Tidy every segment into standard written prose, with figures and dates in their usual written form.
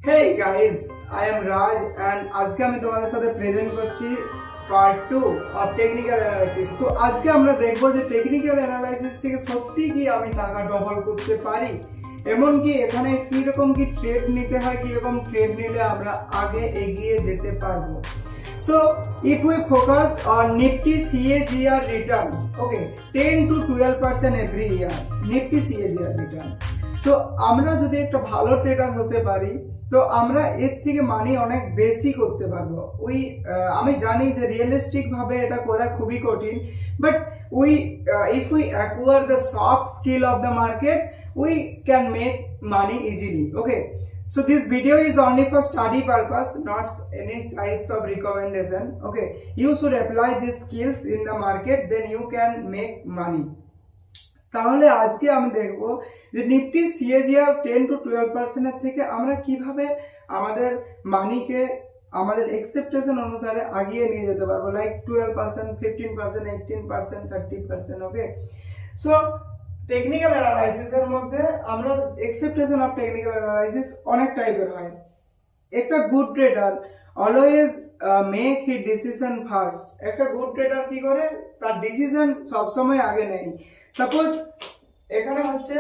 Hey guys, I am Raj and আজকে আমি তোমাদের সাথে প্রেজেন্ট করছি পার্ট 2 অফ টেকনিক্যাল অ্যানালাইসিস। তো আজকে আমরা দেখব যে টেকনিক্যাল অ্যানালাইসিস থেকে সত্যি কি আমি টাকা ডবল করতে পারি, এমনকি এখানে কি রকম কি ট্রেড নিতে হয়, কি রকম ট্রেড নিলে আমরা আগে এগিয়ে যেতে পারবো। So if we focus on Nifty CAGR return, okay, 10 to 12% every year, Nifty CAGR return. So আমরা যদি একটা ভালো ট্রেডার হতে পারি তো আমরা এর থেকে মানি অনেক বেশি করতে পারবো। আমি জানি যে রিয়েলিস্টিক ভাবে এটা করা খুবই কঠিন, but if we acquire the soft skill of the market, we can make money easily. Okay, so this video is only for study purpose, not any types of recommendation. Okay, you should apply these skills in the market, then you can make money. তাহলে আজকে আমি দেখব যে Nifty CAGR 10 to 12% এর থেকে আমরা কিভাবে আমাদের মানিকে আমাদের এক্সপেকটেশন অনুসারে আগিয়ে নিয়ে যেতে পারবো, লাইক 12%, 15%, 18%, 30%. ওকে, সো টেকনিক্যাল অ্যানালাইসিস এর মধ্যে আমরা এক্সপেকটেশন অফ টেকনিক্যাল অ্যানালাইসিস অনেক টাইপের হয়। একটা গুড ট্রেডার অলওয়েজ মেক হি ডিসিশন ফার্স্ট। একটা গুড ট্রেডার কি করে, তার ডিসিশন সবসময় আগে নেয়। সাপোজ এখানে হচ্ছে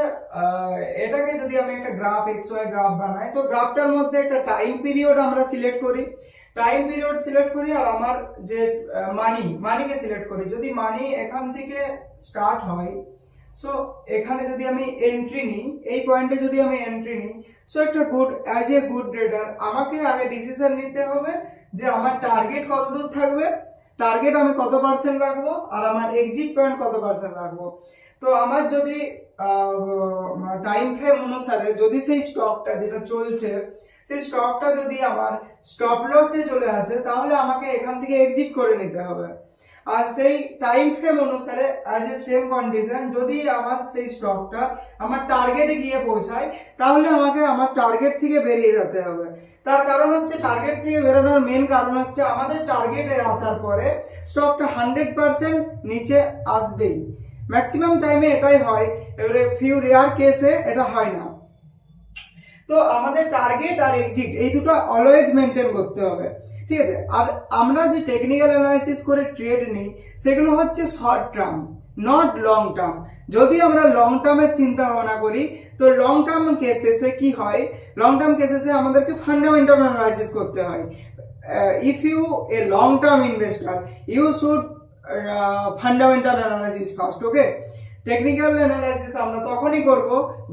এটাকে যদি আমি একটা গ্রাফ XY গ্রাফ বানাই, তো গ্রাফটার মধ্যে একটা টাইম পিরিয়ড আমরা সিলেক্ট করি, আর আমার যে মানিকে সিলেক্ট করি। যদি মানি এখান থেকে স্টার্ট হয়, সো এখানে যদি আমি এন্ট্রি নিই, এই পয়েন্টে যদি আমি এন্ট্রি নিই, সো একটা অ্যাজ এ গুড ট্রেডার আমাকে আগে ডিসিশন নিতে হবে যে আমার টার্গেট কত দূর থাকবে, টার্গেট আমি কত পার্সেন্ট রাখবো, আর আমার এক্সিট পয়েন্ট কত পার্সেন্ট রাখবো। তো আমার যদি টাইম ফ্রেম অনুসারে যদি সেই স্টকটা যেটা চলছে সেই স্টকটা যদি আমার স্টপ লসে চলে আসে, তাহলে আমাকে এখান থেকে এক্সিট করে নিতে হবে। আর সেই টাইম ফ্রেম অনুসারে অ্যাজ এ সেম কন্ডিশন যদি আমার সেই স্টকটা আমার টার্গেটে গিয়ে পৌঁছায়, তাহলে আমাকে আমার টার্গেট থেকে বেরিয়ে যেতে হবে। তার কারণ হচ্ছে, টার্গেট থেকে বেরোনোর মেন কারণ হচ্ছে আমাদের টার্গেটে আসার পরে স্টকটা 100% নিচে আসবেই। ম্যাক্সিমাম টাইমে এটাই হয়, এবারে ফিউ রেয়ার কেসে এটা হয় না। তো আমাদের টার্গেট আর এক্সিট এই দুটো অলওয়েজ মেনটেন করতে হবে, ঠিক আছে। আর আমরা যে টেকনিক্যাল অ্যানালাইসিস করে ট্রেড নিই সেগুলো হচ্ছে short term, not long term. যদি আমরা লং টার্মের চিন্তা ভাবনা করি, তো লং টার্ম কেসেসে কি হয়, লং টার্ম কেসেসে আমাদেরকে ফান্ডামেন্টাল অ্যানালাইসিস করতে হয়। If you a long term investor, you should fundamental analysis first. Okay, technical analysis আমরা তখনই করব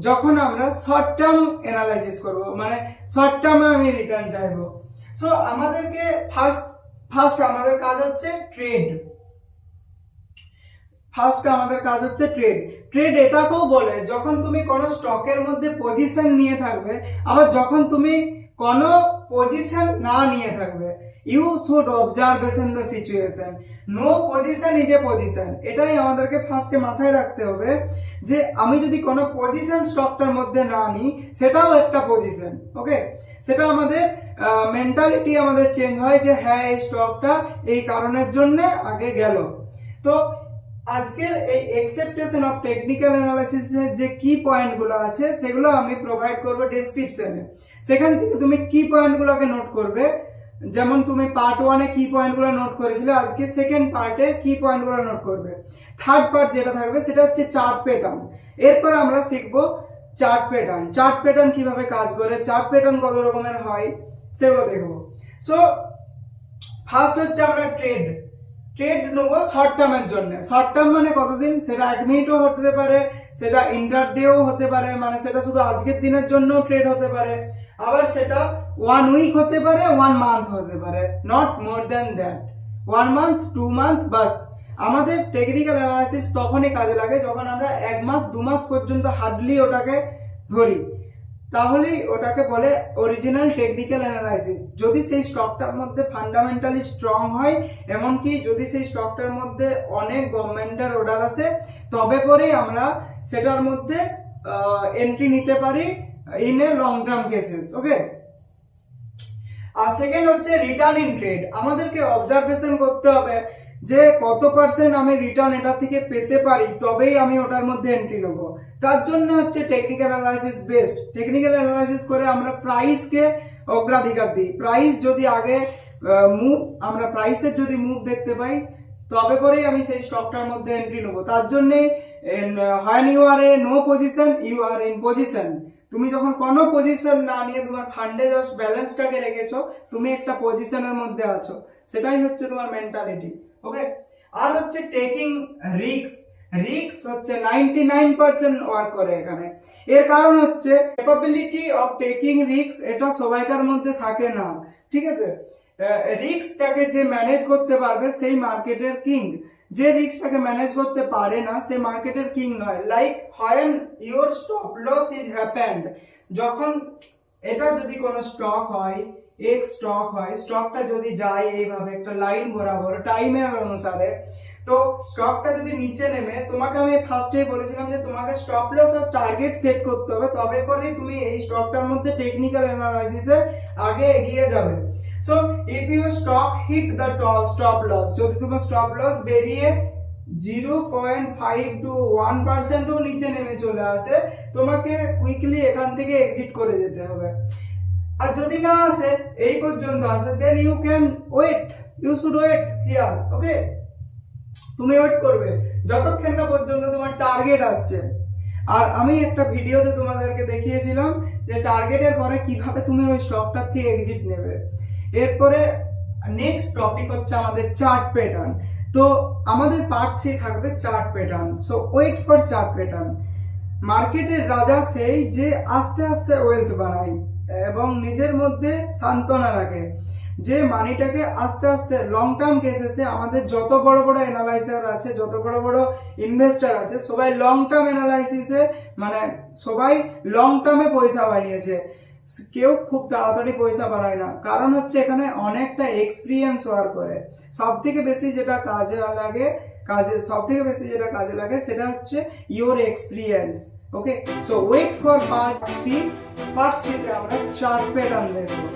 যখন আমরা শর্ট টার্ম অ্যানালাইসিস করব, মানে শর্ট টার্মে আমি রিটার্ন চাইবো। সো আমাদেরকে ফার্স্ট আমাদের কাজ হচ্ছে ট্রেড। ট্রেড এটাকেও বলে যখন তুমি কোনো স্টকের মধ্যে পজিশন নিয়ে থাকবে, আবার যখন তুমি কোনো পজিশন না নিয়ে থাকবে। You should observation the situation, no position is a position. এটাই আমাদেরকে ফার্স্টে মাথায় রাখতে হবে যে আমি যদি কোনো পজিশন স্টকটার মধ্যে না নিই, সেটাও একটা পজিশন। ওকে, সেটা আমাদের মেন্টালিটি আমাদের চেঞ্জ হয় যে হ্যাঁ এই স্টকটা এই কারণের জন্য আগে গেল। তো আজকের এই এক্সেপ্টেশন অফ টেকনিক্যাল অ্যানালাইসিসের যে কি পয়েন্টগুলো আছে সেগুলো আমি প্রোভাইড করব ডেসক্রিপশনে। সেখান থেকে তুমি কি পয়েন্টগুলোকে নোট করবে, যেমন তুমি পার্ট 1-এ কি পয়েন্টগুলো নোট করেছিলে, আজকে সেকেন্ড পার্টে কি পয়েন্টগুলো নোট করবে। থার্ড পার্ট যেটা থাকবে সেটা হচ্ছে চার্ট প্যাটার্ন। এরপর আমরা শিখবো চার্ট প্যাটার্ন কিভাবে কাজ করে, চার্ট প্যাটার্ন কত রকমের হয় সেগুলো দেখবো। সো ফার্স্ট হচ্ছে আমরা ট্রেড নেবো শর্ট টার্মের জন্য। শর্ট টার্ম মানে কতদিন, সেটা 1 মিনিটও হতে পারে, সেটা ইন্টারডেও হতে পারে, মানে সেটা শুধু আজকের দিনের জন্য ট্রেড হতে পারে, আবার সেটা 1 উইক হতে পারে, 1 মান্থ হতে পারে, not more than that. 1 month, 2 month, বাস। আমাদের টেকনিক্যাল অ্যানালাইসিস তখনই কাজে লাগে যখন আমরা 1 মাস 2 মাস পর্যন্ত হার্ডলি ওটাকে ধরি, তাহলেই ওটাকে বলে অরিজিনাল টেকনিক্যাল অ্যানালাইসিস। যদি সেই স্টকটার মধ্যে ফান্ডামেন্টালি স্ট্রং হয়, এমনকি যদি সেই স্টকটার মধ্যে অনেক গভর্নমেন্টের অর্ডার আসে, তবে পরেই আমরা সেটার মধ্যে এন্ট্রি নিতে পারি in a long term cases. Okay, আর সেকেন্ড হচ্ছে রিটার্ন ইন ট্রেড। আমাদেরকে অবজারভেশন করতে হবে যে কত পার্সেন্ট আমি রিটার্ন এটা থেকে পেতে পারি, তবেই আমি ওটার মধ্যে এন্ট্রি নেব। তার জন্য হচ্ছে technical analysis best. Technical analysis করে আমরা প্রাইসকে অগ্রাধিকার দিই। প্রাইস যদি আগে মুভ, আমরা প্রাইসের যদি মুভ দেখতে পাই তবে পরেই আমি সেই স্টকটার মধ্যে এন্ট্রি নেবো। তার জন্যে when you are in no position you are in position, তুমি যখন কোনো পজিশন না নিয়ে তোমার ফান্ডে জাস্ট ব্যালেন্সটাকে রেখেছো, তুমি একটা পজিশনের মধ্যে আছো, সেটাই হচ্ছে তোমার মেন্টালিটি। ওকে, আর হচ্ছে টেকিং রিস্ক। রিস্ক হচ্ছে 99% ওয়ার্ক করে এখানে। এর কারণ হচ্ছে ক্যাপাবিলিটি অফ টেকিং রিস্ক এটা সবাইকার মধ্যে থাকে না, ঠিক আছে। রিস্কটাকে যে ম্যানেজ করতে পারবে সেই মার্কেটের কিং, যে রিস্কটাকে ম্যানেজ করতে পারে না সে মার্কেটের কিং নয়। Like when your stop loss is happened, যখন এটা যদি কোনো স্টক হয়, এক স্টক হয়, স্টকটা যদি যায় এইভাবে একটা লাইন বরাবর টাইমের অনুসারে, তো স্টকটা যদি নিচে নেমে, তোমাকে আমি ফার্স্টেই বলেছিলাম যে তোমাকে স্টপ লস আর টার্গেট সেট করতে হবে, তবে পরেই তুমি এই স্টকটার মধ্যে টেকনিক্যাল অ্যানালাইসিসে আগে এগিয়ে যাবে। So if you stock hit the stop loss, যদি তোমার স্টপ লস বেরিয়ে 0.5 to 1% ও নিচে নেমে চলে আসে, তোমাকে কুইকলি এখান থেকে এক্সিট করে যেতে হবে। আর যদি না আসে, এই পর্যন্ত আসে, then you can wait, you should wait here. Okay, তুমি ওয়েট করবে যতক্ষণ না পর্যন্ত তোমার টার্গেট আসছে। আর আমি একটা ভিডিওতে তোমাদেরকে দেখিয়েছিলাম যে টার্গেটের পরে কিভাবে তুমি ওই স্টকটার থেকে এক্সিট নেবে। এরপরে নেক্সট টপিক হচ্ছে আমাদের চার্ট প্যাটার্ন। তো আমাদের পার্ট 3 থাকবে chart pattern. So wait for chart pattern. মার্কেটের রাজা সেই যে আস্তে আস্তে ওয়েলথ বানায় এবং নিজের মধ্যে সান্ত্বনা রাখে, যে মানিটাকে আস্তে আস্তে লং টার্ম কেসেসে আমাদের যত বড় বড় অ্যানালাইজার আছে, যত বড় বড় ইনভেস্টর আছে, সবাই লং টার্ম অ্যানালাইসিসে, মানে সবাই লং টার্মে পয়সা বাড়িয়েছে। কেউ খুব তাড়াতাড়ি পয়সা বাড়ায় না, কারণ হচ্ছে এখানে অনেকটা এক্সপিরিয়েন্স ওয়ার্ক করে। সব থেকে বেশি যেটা কাজে লাগে সেটা হচ্ছে your experience. Okay, so wait for part 3। Part 3 তে আমরা চার্ট প্যাটার্ন দেখবো।